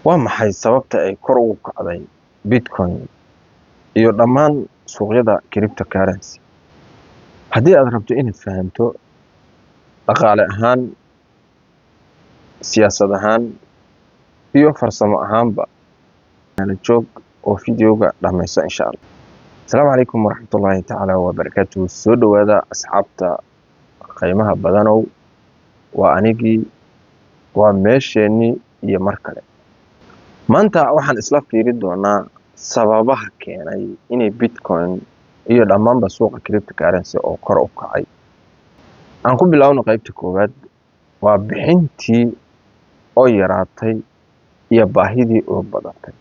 Waa maxay sababta ay kor ugu kacday Bitcoin iyo dhammaan suuqyada cryptocurrency? Haddii aad rabto inaad fahanto dhaqaale ahaan, siyaasad ahaan, iyo farsamo ahaanba, nala joog oo fiidiyowga dhammayso insha Allah. Asalaamu calaykum waraxmatullaahi tacaala wabarakaatuhu. Soo dhowaada asxaabta qiimaha badanow. Waa anigii, waa meesheenii iyo mar kale. Maanta waxaan isla fiiri doonaa sababaha keenay inay Bitcoin iyo dhammaanba suuqa cryptocurrency oo kor u kacay. Aan ku bilowno qaybta koowaad, waa bixintii oo yaraatay iyo baahidii oo badatay.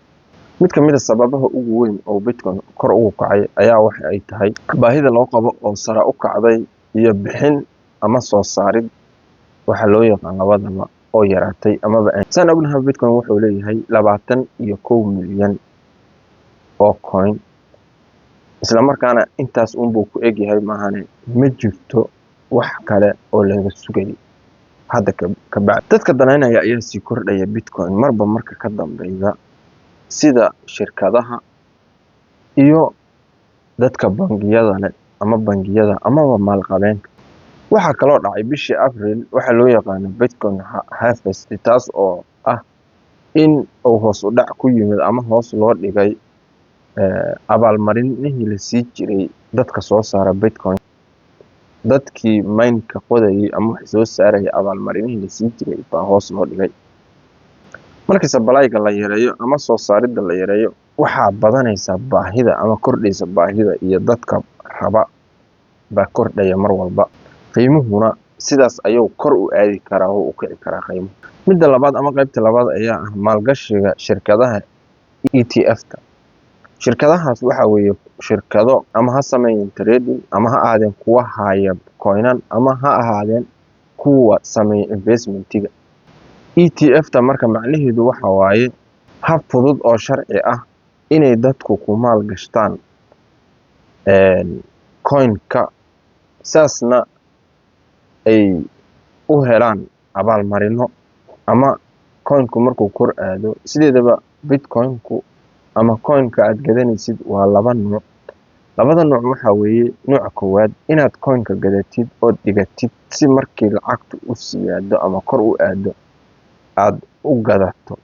Mid ka mid ah sababaha ugu weyn oo Bitcoin kor ugu kacay ayaa waxa ay tahay baahida loo qabo oo sare u kacday iyo bixin ama soo saarid waxa loo yaqaan labadaba oo yaraatay amaba saan ognahay Bitcoin wuxuu leeyahay 21 milyan oo coin, isla markaana intaas buu ku eg yahay maahane ma jirto wax kale oo laga sugayay hadda ka bacd. Dadka danaynaya ayaa sii kordhaya Bitcoin marba marka ka dambeeya, sida shirkadaha iyo dadka bangiyada leh ama bangiyada amaba maalqabeenka. Waxaa kaloo dhacay bishii April waxa loo yaqaan Bitcoin harvest, taas oo ah in uu hoos u dhac ku yimid ama hoos loo dhigay abaalmarinihii la sii jiray dadka soo saara Bitcoin. Dadkii mineka qodayay ama wax soo saarayay abaalmarinihii la sii jiray baa hoos loo dhigay. Marka supply-ga la yareeyo ama soo saaridda la yareeyo, waxaa badanaysa baahida ama kordhaysa baahida iyo dadka raba baa kordhaya mar walba. Qiimuhuna sidaas ayuu kor u aadi karaa oo u kici karaa qiimo. Midda labaad ama qaybta labaad ayaa ah maalgashiga shirkadaha ETF-ta. Shirkadahaas waxa weeye shirkado ama ha sameeyeen trading ama ha ahaadeen kuwa haya coinan ama ha ahaadeen kuwa sameeya investmentiga. ETF-ta marka macnaheedu waxa waaye hab fudud oo sharci ah inay dadku ku maalgashtaan coin-ka, saasna ay u helaan abaalmarino ama coin-ku markuu kor aado. Sideedaba Bitcoin-ku ama coin-ka aad gadanaysid waa laba nooc. Labada nooc waxa weeye nooca koowaad inaad coin-ka gadatid oo dhigatid si markii lacagtu u siyaado ama kor u aado aad u gadato,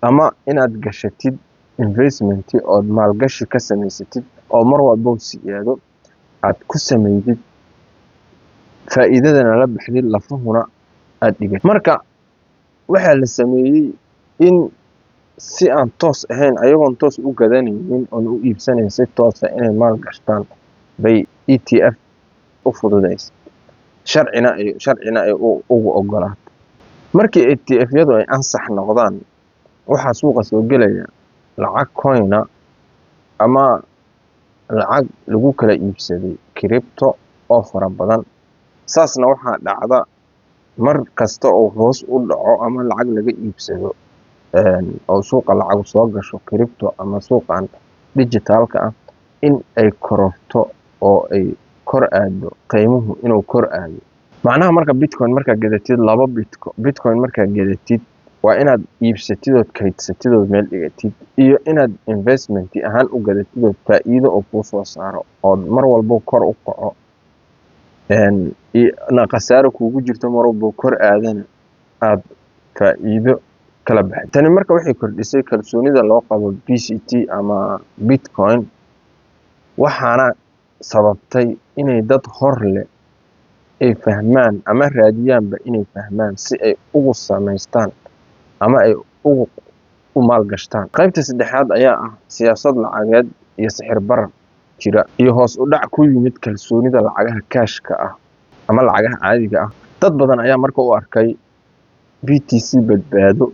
ama inaad gashatid investment oo maalgashi ka samaysatid oo mar walba siyaado aad ku sameydid faa'iidadana la baxdid lafahuna aad dhigatid. Marka waxa la sameeyay in si aan toos ahayn ayagoon toos u gadanaynin oo u iibsanayn si toos ah inay maal gashtaan bay ETF u fududeysay, sharcina ay ugu ogolaato. Markii ETF-yadu ay ansax noqdaan, waxaa suuqa soo gelaya lacag coin ama lacag lagu kala iibsaday crypto oo fara badan. Saasna waxaa dhacda mar kasta oo hoos u dhaco ama lacag laga iibsado oo suuqa lacag soo gasho crypto ama suuqan digitalka ah in ay kororto oo ay kor aado, qiimuhu inuu kor aado. Macnaha marka Bitcoin marka gadatid laba Bitcoin marka gadatid waa inaad iibsatid oo kaydsatid oo meel dhigatid, iyo inaad investment ahaan u gadatid oo faa'iido oo ku soo saaro oo mar walba kor u kaco na khasaaro kugu jirto mar walba kor aadana aad faa'iido kala baxay. Tani marka waxay kordhisay kalsoonida loo qabo BCT ama Bitcoin, waxaana sababtay inay dad hor leh ay fahmaan ama raadiyaanba inay fahmaan si ay ugu samaystaan ama ay u maalgashtaan. Qaybta saddexaad ayaa ah siyaasad lacageed iyo sicir barar jira iyo hoos u dhac ku yimid kalsoonida lacagaha cash-ka ah ama lacagaha caadiga ah. Dad badan ayaa marka u arkay BTC badbaado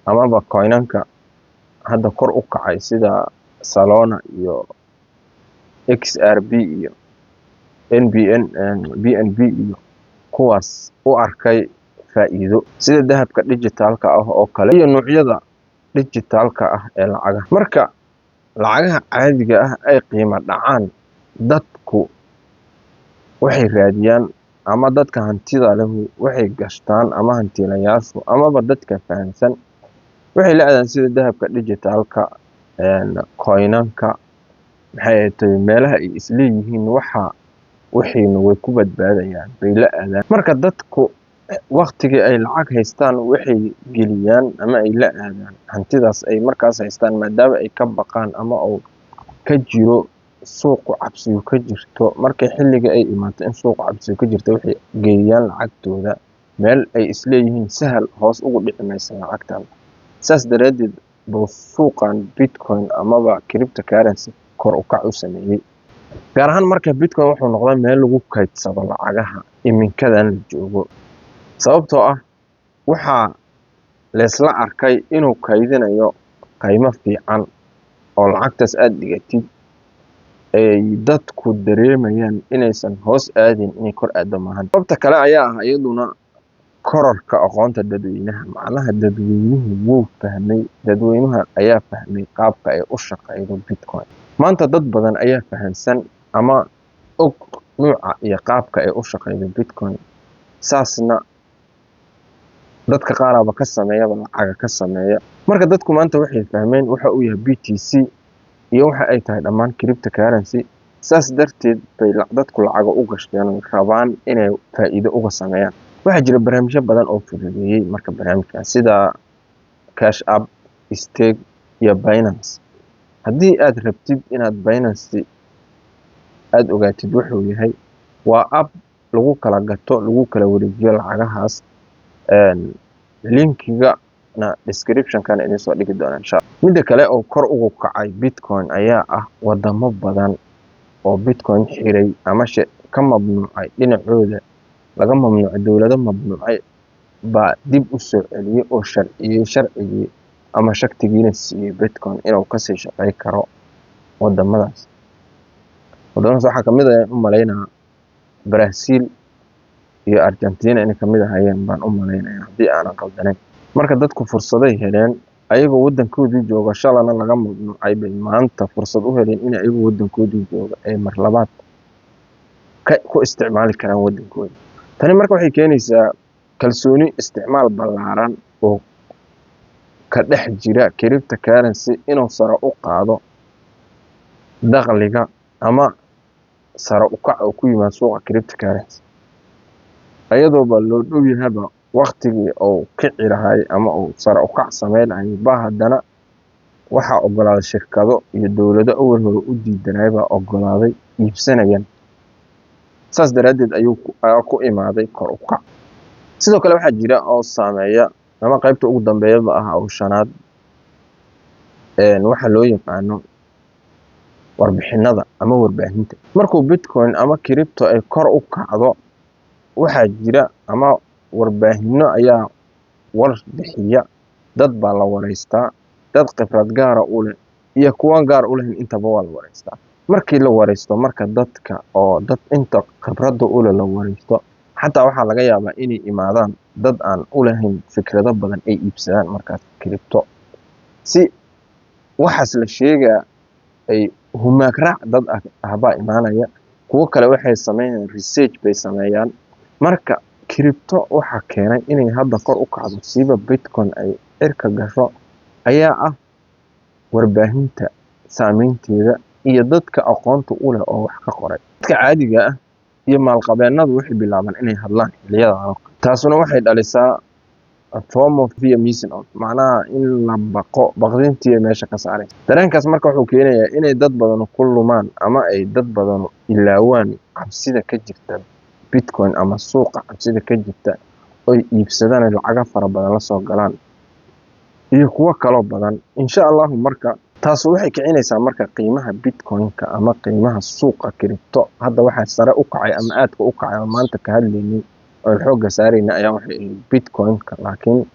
amaba coinanka hadda kor u kacay sida Solana iyo XRP iyo BNB iyo kuwaas u arkay faa'iido, sida dahabka digitalka ah oo kale iyo noocyada digitalka ah ee lacagaha. Marka lacagaha caadiga ah ay qiimo dhacaan, dadku waxay raadiyaan ama dadka hantida leh waxay gashtaan ama hantiilayaashu amaba dadka fahamsan waxay la aadaan sida dahabka digitalka coinanka maxay tahay meelaha ay isleeyihiin wixiina way ku badbaadayaan bay la aadaan. Marka dadku waqtigii ay lacag haystaan waxay geliyaan ama ay la aadaan hantidaas ay markaas haystaan maadaama ay ka baqaan ama uu ka jiro suuqu cabsiyo ka jirto. Markay xilliga ay imaato in suuqu cabsiyo ka jirto waxay geeyaan lacagtooda meel ay isleeyihiin sahal hoos ugu dhici maysa lacagtan. saas daraadeed buu suuqan Bitcoin amaba cryptocurrency kor u kac u sameeyay. gaar ahaan marka Bitcoin wuxuu noqday meel lagu kaydsado lacagaha iminkadan la joogo, sababtoo ah waxaa leesla arkay inuu kaydinayo qiimo fiican oo lacagtaas aad dhigatid ay dadku dareemayaan inaysan hoos aadin inay kor aado maahan. sababta kale ayaa ah iyaduna kororka aqoonta dadweynaha. macnaha dadweynuhu wuu fahmay, dadweynaha ayaa fahmay qaabka ay u shaqeydo Bitcoin. maanta dad badan ayaa fahansan ama og nuuca iyo qaabka ay u shaqeydo Bitcoin. saasna dadka qaaraba ka sameeyaba lacaga ka sameeya. marka dadku maanta waxay fahmeen waxa uu yahay BTC iyo waxa ay tahay dhammaan cryptocurrency. saas darteed bay dadku lacaga u gashteen oo rabaan inay faa'iido uga sameeyaan. waxaa jira barnaamijyo badan oo fududeeyay marka barnaamijkaas sida Cash App, Stake iyo Binance. haddii aad rabtid inaad Binance aad ogaatid wuxuu yahay, waa app lagu kala gato lagu kala wareejiyo lacagahaas. linkiga na description-kan idin soo dhigi doona insha Allah. midda kale oo kor ugu kacay Bitcoin ayaa ah wadamo badan oo Bitcoin xiray ama ka mamnuucay dhinacooda laga mamnuucay, dowlado mamnuucay baa dib u soo celiyay oo sharcigii ama shaktigiina siiyay Bitcoin inuu ka sii shaqey karo wadamadaas. wadamadaas waxaa kamid ah u maleynaa Brazil iyo Argentina inay kamid ahayeen baan u maleynaya haddii aanan qaldaneyn. marka dadku fursaday heleen ayagoo wadankoodii jooga shalana laga mamnuucay bay maanta fursad u heleen in ayagoo wadankoodii jooga ay mar labaad ku isticmaali karaan wadankooda. tani marka waxay keenaysaa kalsooni isticmaal ballaaran oo ka dhex jira cryptocurrency inuu sare u qaado dakhliga ama sare u kac oo ku yimaado suuqa cryptocurrency. ayadoo ba loo dhow yahaba waqtigii oo kici lahay ama uu sare u kac sameyn lahay ba haddana waxaa ogolaaday shirkado iyo dowlado awal hore u diidanay baa ogolaaday iibsanayaan. saas daraadeed ayuu ku imaaday kor u kac. sidoo kale waxaa jira oo saameeya ama qaybta ugu dambeeyaba ah oo shanaad waxa loo yaqaano warbixinada ama warbaahinta. markuu Bitcoin ama crypto ay kor u kacdo waxaa jira ama warbaahino ayaa warbixiya, dad baa la wareystaa, dad khibrad gaar u leh iyo kuwa gaar u leh intaba waa la wareystaa. markii la wareysto marka dadka oo dad inta khibrada u leh la wareysto xataa waxaa laga yaabaa inay imaadaan dad aan u lahayn fikrado badan ay iibsadaan markaas crypto si waxaas la sheegaa ay humaag raac dad ahbaa imaanaya. kuwo kale waxay sameeyaan research bay sameeyaan. marka crypto waxa keenay inay hadda kor u kacdo siiba Bitcoin ay cirka gasho ayaa ah warbaahinta saameynteeda iyo dadka aqoonta u leh oo wax ka qoray. dadka caadiga ah iyo maalqabeennadu waxay bilaabaan inay hadlaan xilliyada taasuna waxay dhalisaa a form of fear missing out, macnaha in la baqdintii meesha ka saaray. dareenkaas marka wuxuu keenayaa inay dad badan ku lumaan ama ay dad badan ilaawaan cabsida ka jirta Bitcoin ama suuqa cabsida ka jirta oo iibsadaan lacaga fara badan la soo galaan iyo kuwa kale badan. insha Allah marka taas waxay kicinaysaa marka qiimaha Bitcoin-ka ama qiimaha suuqa crypto hadda waxa sare u kacay ama aadka u kacay maanta ka hadlaynay oo xooga saarayna ayaa waxay Bitcoin-ka, laakiin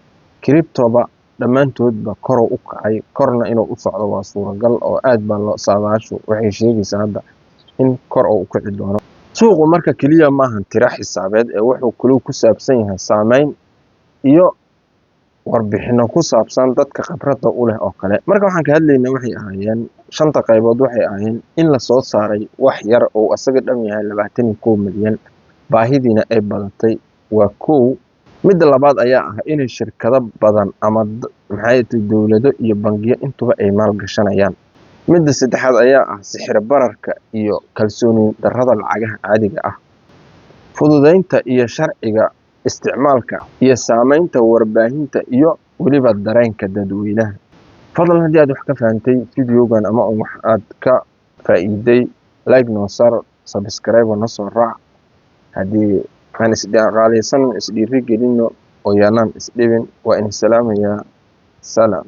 crypto-ba dhammaantoodba kor u kacay. korna inuu u socdo waa suuragal oo aad baa loo saadaasho waxay sheegaysaa hadda in kor u kici doono. suuqu marka kaliya maahan tira xisaabeed ee wuxuu kuluu ku saabsan yahay saameyn iyo warbixino ku saabsan dadka khibrada u leh oo kale. marka waxaan ka hadlaynaa waxay ahaayeen shanta qaybood. waxay ahaayeen in la soo saaray wax yar oo asaga dhan yahay 21 milyan, baahidiina ay badatay waa 1. midda labaad ayaa ah inay shirkado badan ama maxay tahay dowlado iyo bangiyo intuba ay maalgashanayaan. Midda saddexaad ayaa ah sixir bararka iyo kalsooni darrada lacagaha caadiga ah. Fududeynta iyo sharciga isticmaalka iyo saamaynta warbaahinta iyo weliba dareenka dadweynaha. fadlan haddii aad wax ka fahantay videogan ama wax aad ka faa'iiday, like noo saar, subscribe noo soo raac. haddii aan raalisan isdhiiri gelino oo yaanaan isdhibin. waa in salaamayaa. salaam.